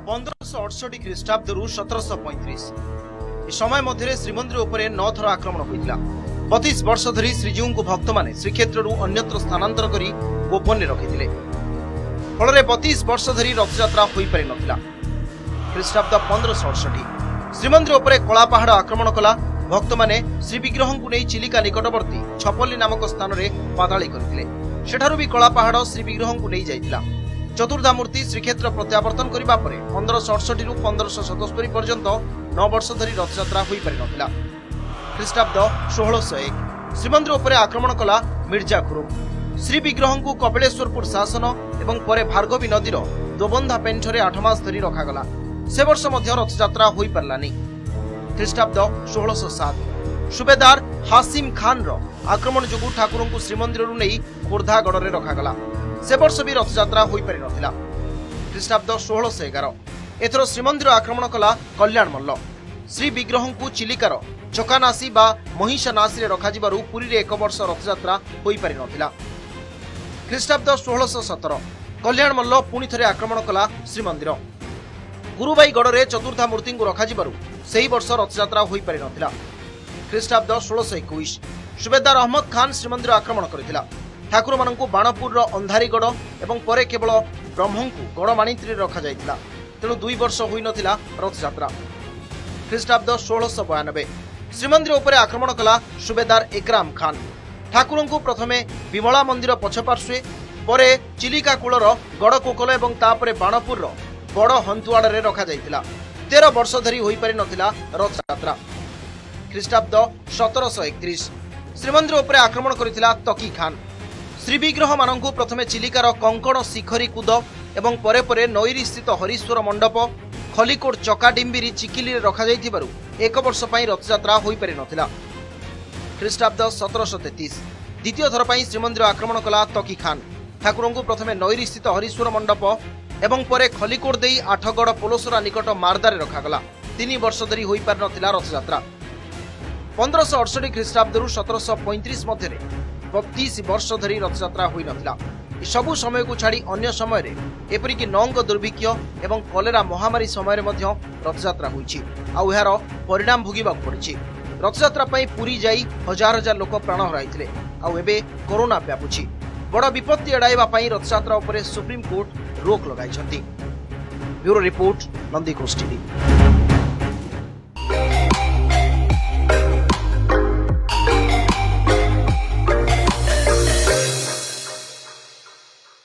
1568 ଖ୍ରୀଷ୍ଟାବ୍ଦରୁ 1735 समय मध्य श्रीमंदिर उपरे 9 थर आक्रमण होता। 32 वर्ष धरी श्रीजीऊ को भक्त मैंने श्रीक्षेत्रु अन्यत्र स्थानांतर कर गोपन रखिते। फल 32 वर्ष धरी रथयात्रा हो पारि नथिला। ख्रीष्टाब्द 1568 श्रीमंदिर उपरे कलापहाड़ आक्रमण कला। भक्त मैंने श्रीविग्रह को नहीं चिलिका निकटवर्ती छपल्ली नामक स्थान में पाताड़ी करते। सेठारु भी कलापहाड़ श्रीविग्रह को नहीं जाइतिला। चतुर्धा मूर्ति श्रीक्षेत्र प्रत्यावर्तन करने पर 1568 रु 1577 पर्यंत 9 वर्ष धरी रथयात्रा हो पारि नथिला। ख्रीष्टाब्द 1601 श्रीमंदिर उपरे आक्रमण कला मिर्जा खुरुम। श्रीविग्रह को कपिलेश्वरपुर शासन एवं परे भार्गवी नदीर दोबंधा पेंठरे 8 मास धरी रखागला। से वर्ष मध्य रथयात्रा हो पारलानी। ख्रीष्टाब्द 1607 सुबेदार हासिम खान रो आक्रमण जोगु ठाकुर को श्रीमंदिर नहीं खोर्धा गढ़ रखागला। से वर्ष भी रथयात्रा हो पारि नथिला। ख्रीष्टाब्द 1611 एथर श्रीमंदिर आक्रमण कला कल्याण मल्ल। श्री विग्रह को चिलिकार चकानासी बा महिषानासी रखाजिबारु पुरी रे 1 वर्ष रथयात्रा हो पारि नथिला। ख्रीष्टाब्द 1617 कल्याण मल्ल पुणी थरे आक्रमण कला श्रीमंदिर। गुरुबाई गढ़ चतुर्था मूर्ति को रखाजिबारु सेही वर्ष रथयात्रा हो पारि नथिला। ख्रीष्टाब्द 1621 सुबेदार अहमद खान श्रीमंदिर आक्रमण करथिला। ठाकुर मानकु बाणपुर अंधारीगढ़ एवं परे केवल ब्रह्म को गड़माणित्री रखा जाइतिला। तेणु 2 वर्ष होई नथिला रथयात्रा। ख्रीष्टाब्द 1692 श्रीमंदिर उपरे आक्रमण कला सुबेदार एकराम खान। ठाकुर को प्रथमे विमला मंदिर पछपार्श्वे परे चिलिका कूलर गड़कोकल एवं तापरे बाणपुर बड़ हंतुआड़े रखा जाइतिला। 13 वर्ष धरी होई पारि नथिला रथयात्रा। ख्रीष्टाब्द 1731 श्रीमंदिर उपरे आक्रमण करथिला तकी खान। श्रीविग्रह मानकु प्रथमे चिलिकार कंकण शिखरी कूद एवं परे परे नईरी स्थित हरीश्वर मंडप खलिकोट चकाडिम्बिरी चिकिली रखा जाइथिबारु 1 वर्ष पई रथयात्रा होई पारि नथिला। ख्रीष्टाब्द 1733 द्वितीय थर पई श्रीमंदिर आक्रमण कला तकी खान। ठाकुर को प्रथमे नईरी स्थित हरीश्वर मंडप एवं परे खलिकोट देई आठगड़ पोलोसरा निकट मारदारे रखागला। 3 वर्ष धरी होई पारि नथिला रथयात्रा। 1568 ख्रीष्टाब्दरु 1735 मध्य 32 वर्ष धरी रथयात्रा होई नथिला। सबु समय को छाड़ी अन्य समय रे एपरिक नंग दुर्भिक्ष एवं कलेरा महामारी समय रे मध्य रथयात्रा होईछि। आउ एहार परिणाम भोगिबा पड़िछि। रथयात्रा पई पुरी जाई हजार हजार लोक प्राण हराइथिले। आउ एबे कोरोना व्यापुछि। बड़ विपत्ति एड़ाइबा पई रथयात्रा उपरे सुप्रीम कोर्ट रोक लगाइछंती। Bureau report Nandighosha TV.